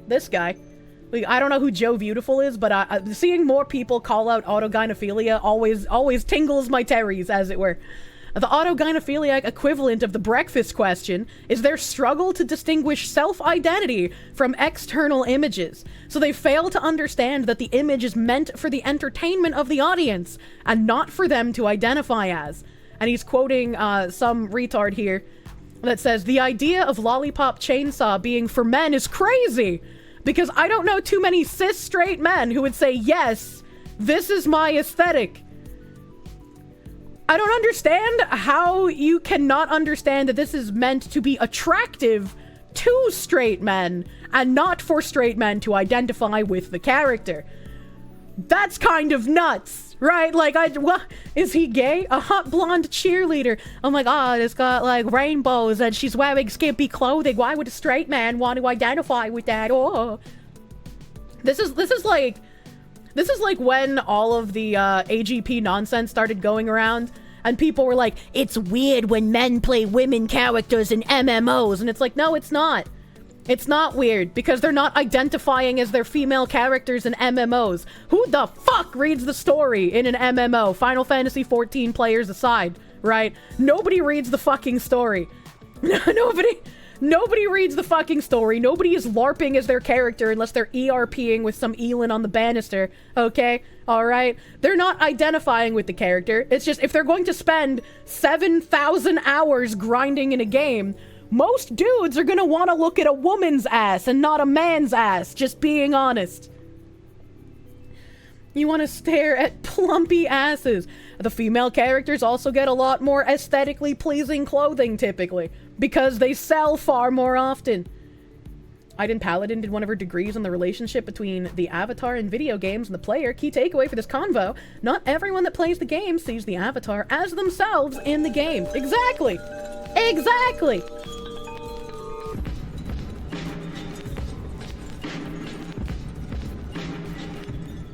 This guy. Like, I don't know who Joe Beautiful is, but seeing more people call out autogynephilia always tingles my terries, as it were. The autogynephiliac equivalent of the breakfast question is their struggle to distinguish self-identity from external images. So they fail to understand that the image is meant for the entertainment of the audience and not for them to identify as. And he's quoting some retard here that says, the idea of Lollipop Chainsaw being for men is crazy, because I don't know too many cis straight men who would say, yes, this is my aesthetic. I don't understand how you cannot understand that this is meant to be attractive to straight men and not for straight men to identify with the character. That's kind of nuts, right? Like, what? Is he gay? A hot blonde cheerleader. Oh my god, it's got like rainbows and she's wearing skimpy clothing. Why would a straight man want to identify with that? Oh. This is like when all of the AGP nonsense started going around and people were like, it's weird when men play women characters in MMOs. And it's like, no, it's not. It's not weird because they're not identifying as their female characters in MMOs. Who the fuck reads the story in an MMO? Final Fantasy XIV players aside, right? Nobody reads the fucking story. Nobody reads the fucking story. Nobody is LARPing as their character unless they're ERPing with some Elin on the banister, okay? Alright? They're not identifying with the character. It's just, if they're going to spend 7,000 hours grinding in a game, most dudes are gonna want to look at a woman's ass and not a man's ass, just being honest. You want to stare at plumpy asses. The female characters also get a lot more aesthetically pleasing clothing, typically, because they sell far more often. Aiden Paladin did one of her degrees on the relationship between the avatar in video games and the player. Key takeaway for this convo, not everyone that plays the game sees the avatar as themselves in the game. Exactly! Exactly!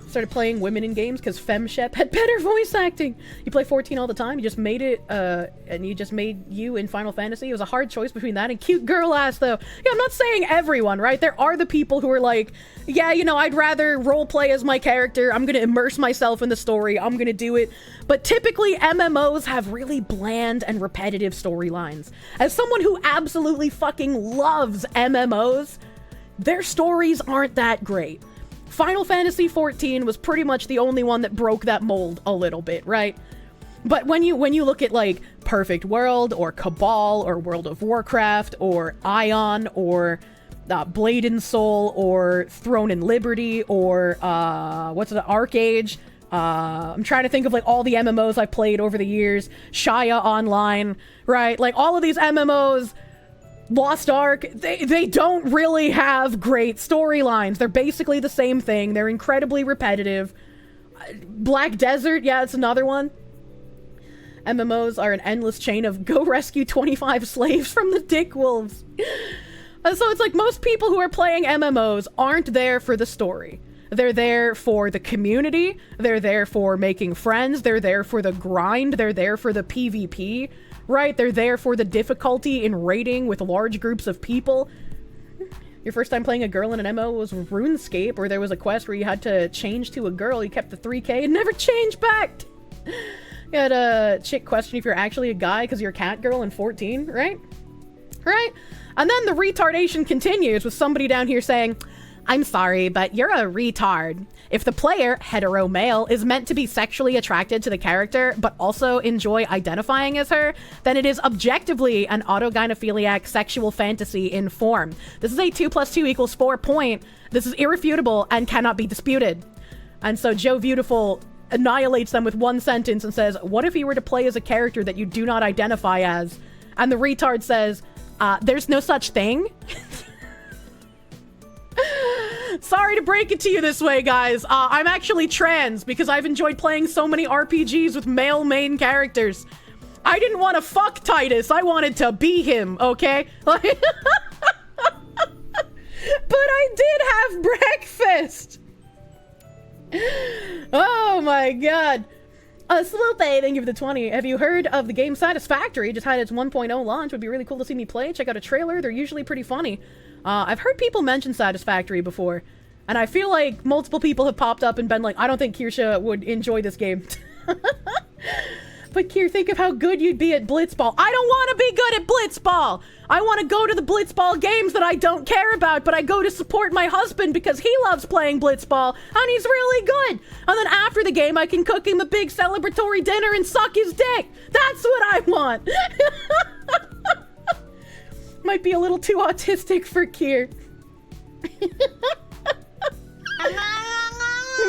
Started playing women in games because FemShep had better voice acting. You play 14 all the time, you just made it, and you just made you in Final Fantasy. It was a hard choice between that and cute girl ass, though. Yeah, I'm not saying everyone, right? There are the people who are like, yeah, you know, I'd rather roleplay as my character. I'm gonna immerse myself in the story. I'm gonna do it. But typically, MMOs have really bland and repetitive storylines. As someone who absolutely fucking loves MMOs, their stories aren't that great. Final Fantasy XIV was pretty much the only one that broke that mold a little bit, right? But when you look at like Perfect World or Cabal or World of Warcraft or Ion or Blade and Soul or Throne and Liberty or what's the Arcade? I'm trying to think of like all the MMOs I've played over the years. Shaya Online, right? Like all of these MMOs, Lost Ark, they don't really have great storylines. They're basically the same thing. They're incredibly repetitive. Black Desert, yeah, it's another one. MMOs are an endless chain of go rescue 25 slaves from the dick wolves. So it's like most people who are playing MMOs aren't there for the story. They're there for the community. They're there for making friends. They're there for the grind. They're there for the PvP. Right? They're there for the difficulty in raiding with large groups of people. Your first time playing a girl in an MMO was RuneScape, where there was a quest where you had to change to a girl. You kept the 3K and never changed back. You had a chick question if you're actually a guy because you're a cat girl in 14, right? Right? And then the retardation continues with somebody down here saying, I'm sorry, but you're a retard. If the player, hetero male, is meant to be sexually attracted to the character, but also enjoy identifying as her, then it is objectively an autogynephiliac sexual fantasy in form. This is a 2 + 2 = 4 point. This is irrefutable and cannot be disputed. And so Joe Beautiful annihilates them with one sentence and says, what if you were to play as a character that you do not identify as? And the retard says, there's no such thing. Sorry to break it to you this way, guys. I'm actually trans because I've enjoyed playing so many RPGs with male main characters. I didn't want to fuck Titus. I wanted to be him, okay? But I did have breakfast. Oh my god. Swoopy, thank you for the 20. Have you heard of the game Satisfactory? Just had its 1.0 launch. Would be really cool to see me play. Check out a trailer. They're usually pretty funny. I've heard people mention Satisfactory before, and I feel like multiple people have popped up and been like, I don't think Kirsche would enjoy this game. But Kier, think of how good you'd be at Blitzball. I don't want to be good at Blitzball! I want to go to the Blitzball games that I don't care about, but I go to support my husband because he loves playing Blitzball, and he's really good! And then after the game, I can cook him a big celebratory dinner and suck his dick! That's what I want! Might be a little too autistic for Kier.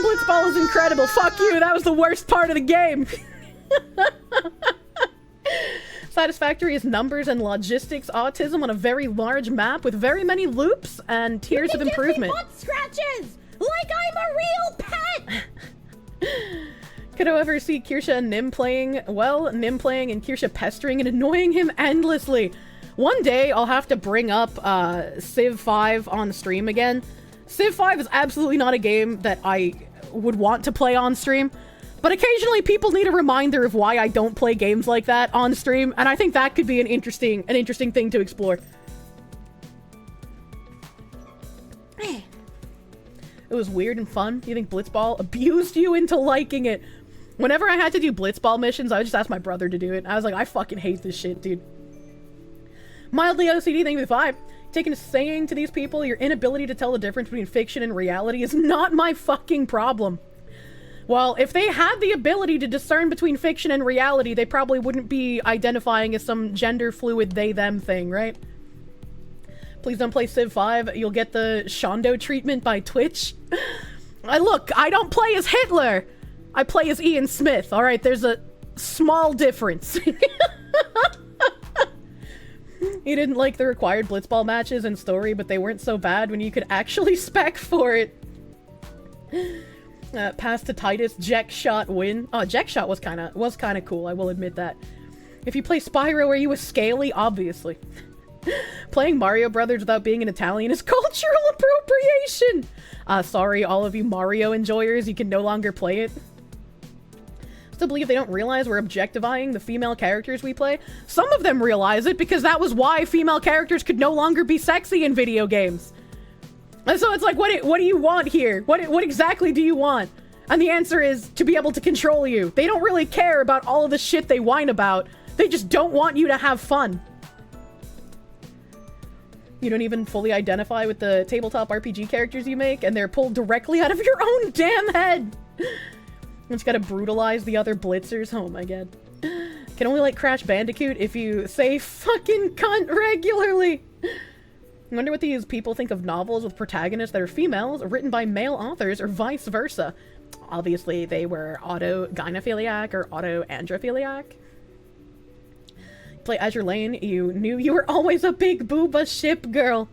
Blitzball is incredible. Fuck you, that was the worst part of the game. Satisfactory is numbers and logistics autism on a very large map with very many loops and tiers of improvement. Butt scratches like I'm a real pet. Could I ever see Kirsche and Nim playing? Well, Nim playing and Kirsche pestering and annoying him endlessly. One day I'll have to bring up Civ 5 on stream again. Civ 5 is absolutely not a game that I would want to play on stream. But occasionally people need a reminder of why I don't play games like that on stream, and I think that could be an interesting thing to explore. It was weird and fun. Do you think Blitzball abused you into liking it? Whenever I had to do Blitzball missions, I would just ask my brother to do it. I was like, I fucking hate this shit, dude. Mildly OCD, thank you for the 5. Taking a saying to these people, your inability to tell the difference between fiction and reality is not my fucking problem. Well, if they had the ability to discern between fiction and reality, they probably wouldn't be identifying as some gender fluid they-them thing, right? Please don't play Civ 5. You'll get the Shondo treatment by Twitch. Look, I don't play as Hitler. I play as Ian Smith, alright? There's a small difference. He didn't like the required Blitzball matches and story, but they weren't so bad when you could actually spec for it. Pass to Titus, Jack Shot win. Oh, Jack Shot was kind of cool, I will admit that. If you play Spyro, are you a Scaly? Obviously. Playing Mario Brothers without being an Italian is cultural appropriation! Sorry, all of you Mario enjoyers, you can no longer play it. Still believe they don't realize we're objectifying the female characters we play? Some of them realize it, because that was why female characters could no longer be sexy in video games. And so it's like, what do you want here? What exactly do you want? And the answer is to be able to control you. They don't really care about all of the shit they whine about. They just don't want you to have fun. You don't even fully identify with the tabletop RPG characters you make, and they're pulled directly out of your own damn head. You just gotta brutalize the other blitzers. Oh my god. Can only like Crash Bandicoot if you say fucking cunt regularly. I wonder what these people think of novels with protagonists that are females, written by male authors, or vice versa. Obviously, they were auto-gynophiliac or auto-androphiliac. Play Azure Lane, you knew you were always a big booba ship girl.